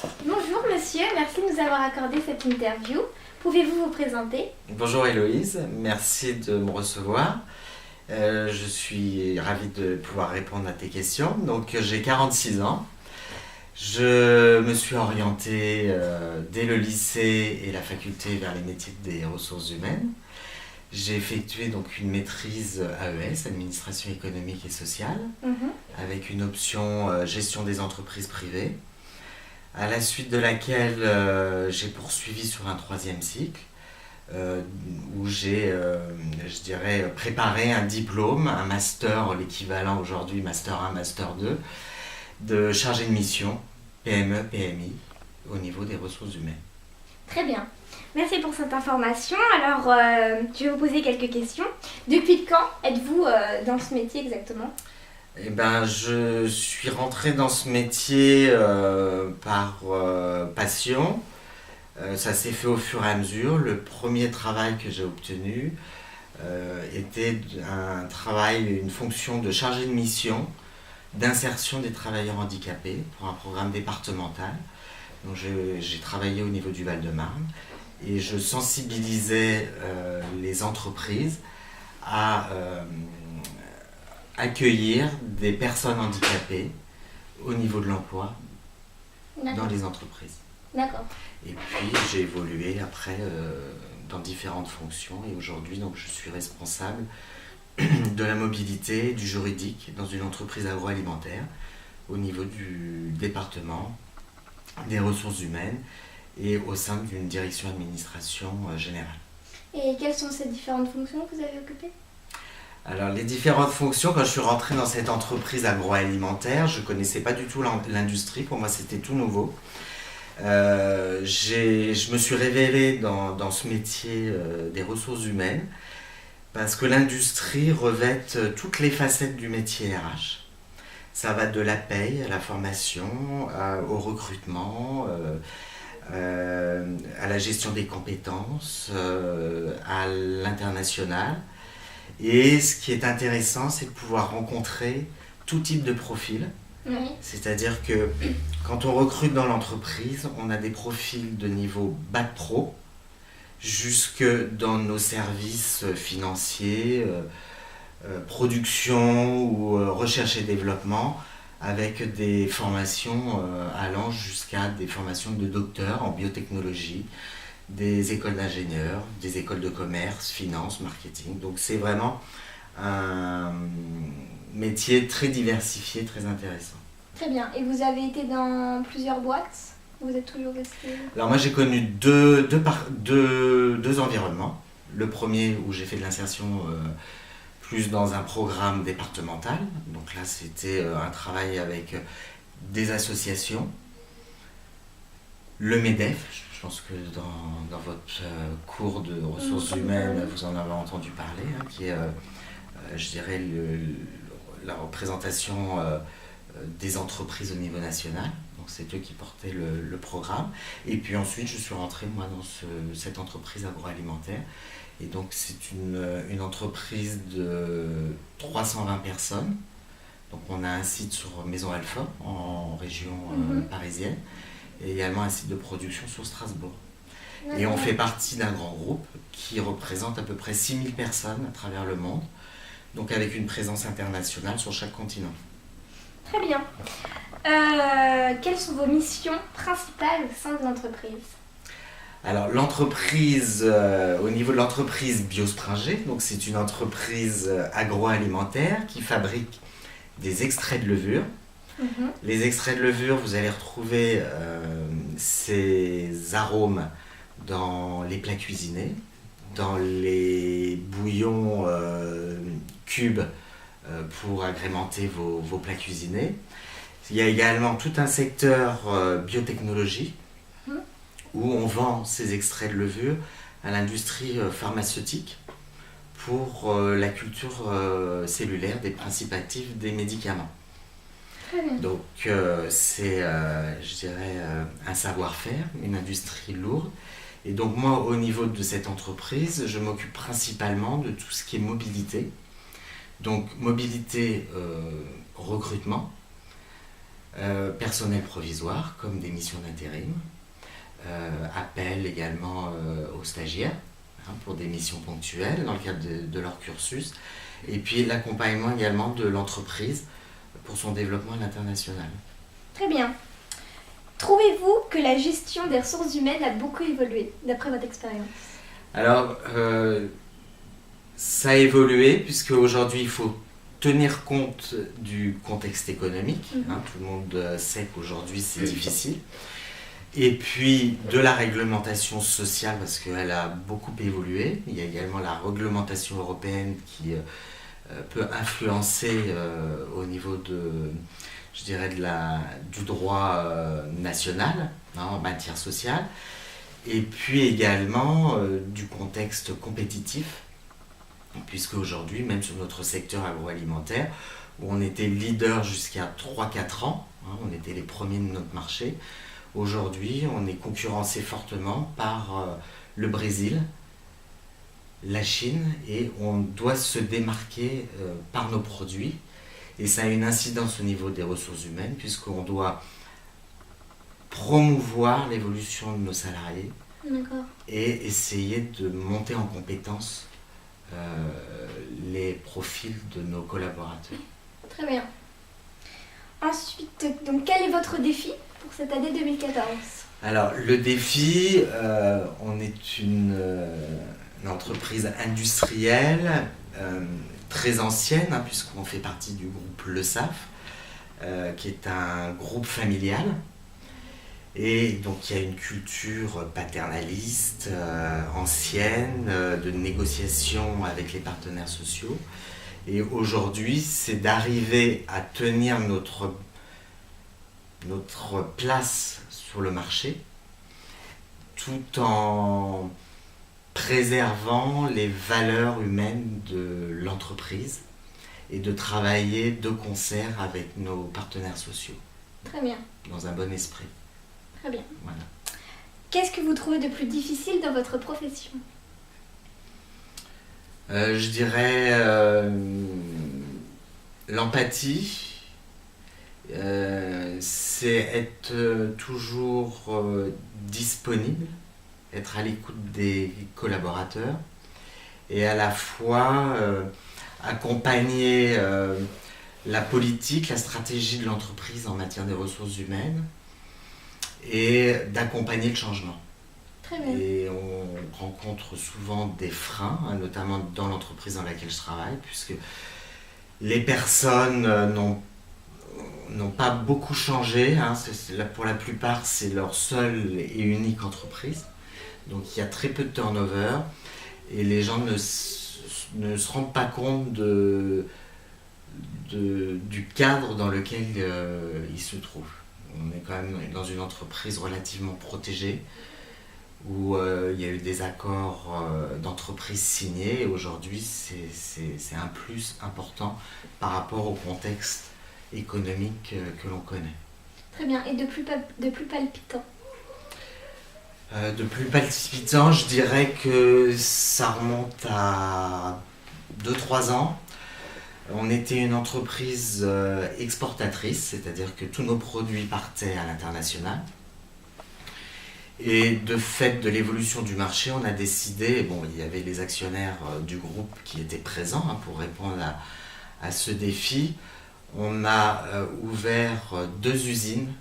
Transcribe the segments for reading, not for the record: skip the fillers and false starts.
Bonjour monsieur, merci de nous avoir accordé cette interview. Pouvez-vous vous présenter? Bonjour Héloïse, merci de me recevoir. Je suis ravi de pouvoir répondre à tes questions. Donc j'ai 46 ans. Je me suis orienté dès le lycée et la faculté vers les métiers des ressources humaines. J'ai effectué donc une maîtrise AES, Administration économique et sociale, Mhm. avec une option gestion des entreprises privées, à la suite de laquelle j'ai poursuivi sur un troisième cycle, euh, où j'ai, je dirais, préparé un diplôme, un master, l'équivalent aujourd'hui Master 1, Master 2, de chargé de mission, PME, PMI, au niveau des ressources humaines. Très bien. Merci pour cette information. Alors, je vais vous poser quelques questions. Depuis quand êtes-vous dans ce métier exactement? Eh ben, je suis rentré dans ce métier par passion. Ça s'est fait au fur et à mesure. Le premier travail que j'ai obtenu était un travail, une fonction de chargé de mission d'insertion des travailleurs handicapés pour un programme départemental. Donc j'ai travaillé au niveau du Val-de-Marne et je sensibilisais les entreprises à accueillir des personnes handicapées au niveau de l'emploi dans D'accord. les entreprises. D'accord. Et puis j'ai évolué après dans différentes fonctions et aujourd'hui donc je suis responsable de la mobilité, du juridique dans une entreprise agroalimentaire au niveau du département des ressources humaines et au sein d'une direction administration générale. Et quelles sont ces différentes fonctions que vous avez occupées? Alors les différentes fonctions, quand je suis rentré dans cette entreprise agroalimentaire, je ne connaissais pas du tout l'industrie, pour moi c'était tout nouveau. Je me suis révélé dans ce métier des ressources humaines parce que l'industrie revêt toutes les facettes du métier RH. Ça va de la paye à la formation, au recrutement, à la gestion des compétences, à l'international. Et ce qui est intéressant, c'est de pouvoir rencontrer tout type de profil. Oui. C'est-à-dire que quand on recrute dans l'entreprise, on a des profils de niveau bac pro, jusque dans nos services financiers, production ou recherche et développement, avec des formations allant jusqu'à des formations de docteurs en biotechnologie, des écoles d'ingénieurs, des écoles de commerce, finance, marketing. Donc c'est vraiment un métier très diversifié, très intéressant. Très bien. Et vous avez été dans plusieurs boîtes? Vous êtes toujours resté? Alors moi j'ai connu deux environnements. Le premier où j'ai fait de l'insertion plus dans un programme départemental. Donc là c'était un travail avec des associations. Le MEDEF, je pense que dans votre cours de ressources humaines, vous en avez entendu parler, hein, qui est, je dirais, la représentation des entreprises au niveau national. Donc c'est eux qui portaient le programme. Et puis ensuite, je suis rentré, moi, dans cette entreprise agroalimentaire. Et donc c'est une entreprise de 320 personnes. Donc on a un site sur Maison Alpha, en région parisienne, et également un site de production sur Strasbourg. D'accord. Et on fait partie d'un grand groupe qui représente à peu près 6000 personnes à travers le monde, donc avec une présence internationale sur chaque continent. Très bien. Quelles sont vos missions principales au sein de l'entreprise? Alors l'entreprise, au niveau de l'entreprise Biostringer, donc c'est une entreprise agroalimentaire qui fabrique des extraits de levure. Mhm. Les extraits de levure, vous allez retrouver ces arômes dans les plats cuisinés, dans les bouillons cubes pour agrémenter vos plats cuisinés. Il y a également tout un secteur biotechnologie où on vend ces extraits de levure à l'industrie pharmaceutique pour la culture cellulaire des principes actifs des médicaments. Donc c'est, je dirais, un savoir-faire, une industrie lourde. Et donc moi, au niveau de cette entreprise, je m'occupe principalement de tout ce qui est mobilité. Donc mobilité, recrutement, personnel provisoire comme des missions d'intérim, appel également aux stagiaires pour des missions ponctuelles dans le cadre de leur cursus, et puis l'accompagnement également de l'entreprise pour son développement à l'international. Très bien. Trouvez-vous que la gestion des ressources humaines a beaucoup évolué, d'après votre expérience? Alors, ça a évolué, puisque aujourd'hui il faut tenir compte du contexte économique. Tout le monde sait qu'aujourd'hui c'est difficile. Et puis de la réglementation sociale, parce qu'elle a beaucoup évolué. Il y a également la réglementation européenne qui peut influencer au niveau je dirais du droit national en matière sociale. Et puis également du contexte compétitif, puisque aujourd'hui, même sur notre secteur agroalimentaire, où on était leader jusqu'à 3-4 ans, on était les premiers de notre marché, aujourd'hui on est concurrencé fortement par le Brésil, la Chine, et on doit se démarquer par nos produits. Et ça a une incidence au niveau des ressources humaines, puisqu'on doit promouvoir l'évolution de nos salariés. D'accord. Et essayer de monter en compétence les profils de nos collaborateurs. Très bien. Ensuite, donc, quel est votre défi pour cette année 2014? Alors, le défi, on est une entreprise industrielle très ancienne, puisqu'on fait partie du groupe Le SAF, qui est un groupe familial. Et donc il y a une culture paternaliste, ancienne, de négociation avec les partenaires sociaux. Et aujourd'hui, c'est d'arriver à tenir notre place sur le marché, tout en préservant les valeurs humaines de l'entreprise et de travailler de concert avec nos partenaires sociaux. Très bien. Dans un bon esprit. Très bien. Voilà. Qu'est-ce que vous trouvez de plus difficile dans votre profession? Je dirais l'empathie. C'est être toujours disponible, être à l'écoute des collaborateurs et à la fois accompagner la politique, la stratégie de l'entreprise en matière des ressources humaines et d'accompagner le changement. Très bien. Et on rencontre souvent des freins, notamment dans l'entreprise dans laquelle je travaille, puisque les personnes n'ont pas beaucoup changé. Pour la plupart, c'est leur seule et unique entreprise. Donc il y a très peu de turnover et les gens ne se rendent pas compte du cadre dans lequel ils se trouvent. On est quand même dans une entreprise relativement protégée où il y a eu des accords d'entreprise signés et aujourd'hui c'est un plus important par rapport au contexte économique que l'on connaît. Très bien. Et de plus palpitant? De plus palpitant, je dirais que ça remonte à 2-3 ans. On était une entreprise exportatrice, c'est-à-dire que tous nos produits partaient à l'international. Et de fait de l'évolution du marché, on a décidé, il y avait les actionnaires du groupe qui étaient présents pour répondre à ce défi. On a ouvert 2 usines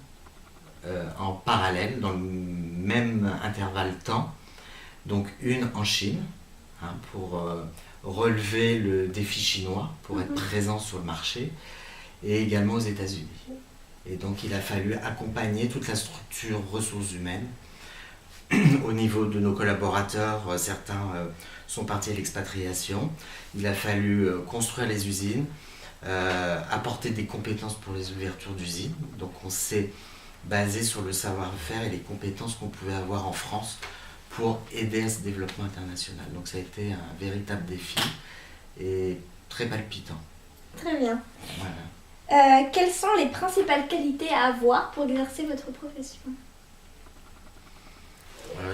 en parallèle, dans le même intervalle de temps. Donc une en Chine, pour relever le défi chinois, pour être présent sur le marché, et également aux États-Unis. Et donc il a fallu accompagner toute la structure ressources humaines. Au niveau de nos collaborateurs, certains sont partis à l'expatriation. Il a fallu construire les usines, apporter des compétences pour les ouvertures d'usines. Donc on s'est basé sur le savoir-faire et les compétences qu'on pouvait avoir en France pour aider à ce développement international. Donc ça a été un véritable défi et très palpitant. Très bien. Voilà. Quelles sont les principales qualités à avoir pour exercer votre profession?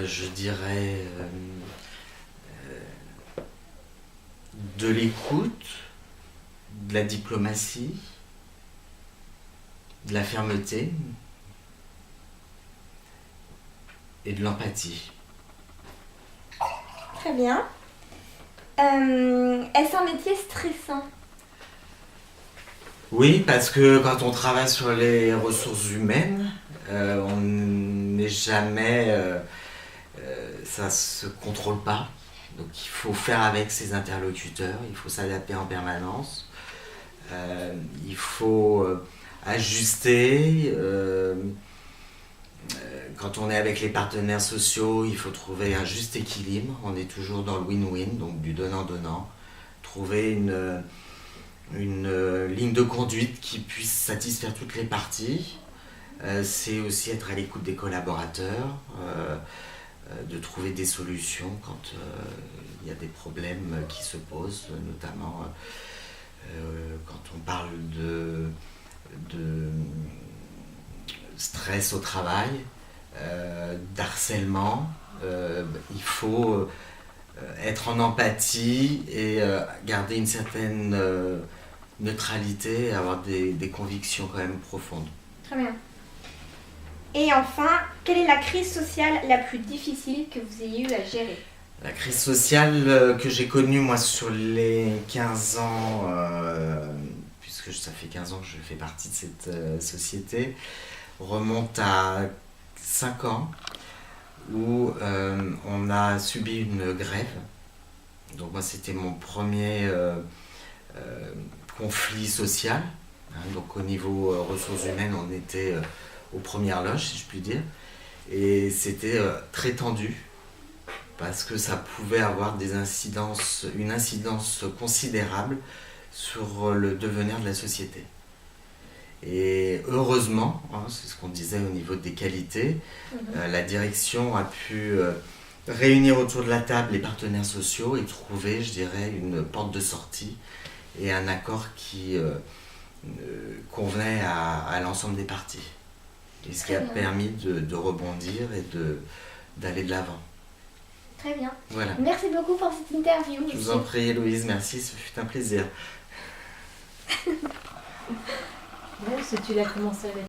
Je dirais de l'écoute, de la diplomatie, de la fermeté et de l'empathie. Très bien. Est-ce un métier stressant? Oui, parce que quand on travaille sur les ressources humaines, on n'est jamais... ça se contrôle pas. Donc il faut faire avec ses interlocuteurs, il faut s'adapter en permanence, il faut ajuster. Quand on est avec les partenaires sociaux, il faut trouver un juste équilibre. On est toujours dans le win-win, donc du donnant-donnant. Trouver une ligne de conduite qui puisse satisfaire toutes les parties. C'est aussi être à l'écoute des collaborateurs, de trouver des solutions quand il y a des problèmes qui se posent, notamment quand on parle de stress au travail, d'harcèlement. Il faut être en empathie et garder une certaine neutralité et avoir des convictions quand même profondes. Très bien. Et enfin, quelle est la crise sociale la plus difficile que vous ayez eu à gérer? La crise sociale que j'ai connue moi sur les 15 ans, puisque ça fait 15 ans que je fais partie de cette société, remonte à 5 ans où on a subi une grève. Donc moi c'était mon premier conflit social. Donc au niveau ressources humaines on était aux premières loges si je puis dire. Et c'était très tendu parce que ça pouvait avoir une incidence considérable sur le devenir de la société. Et heureusement, c'est ce qu'on disait au niveau des qualités, la direction a pu réunir autour de la table les partenaires sociaux et trouver, je dirais, une porte de sortie et un accord qui convenait à l'ensemble des parties. Et ce qui a permis de rebondir et d'aller de l'avant. Très bien. Voilà. Merci beaucoup pour cette interview. Je vous en prie, Héloïse, merci, ce fut un plaisir. Bon, si tu l'as commencé avec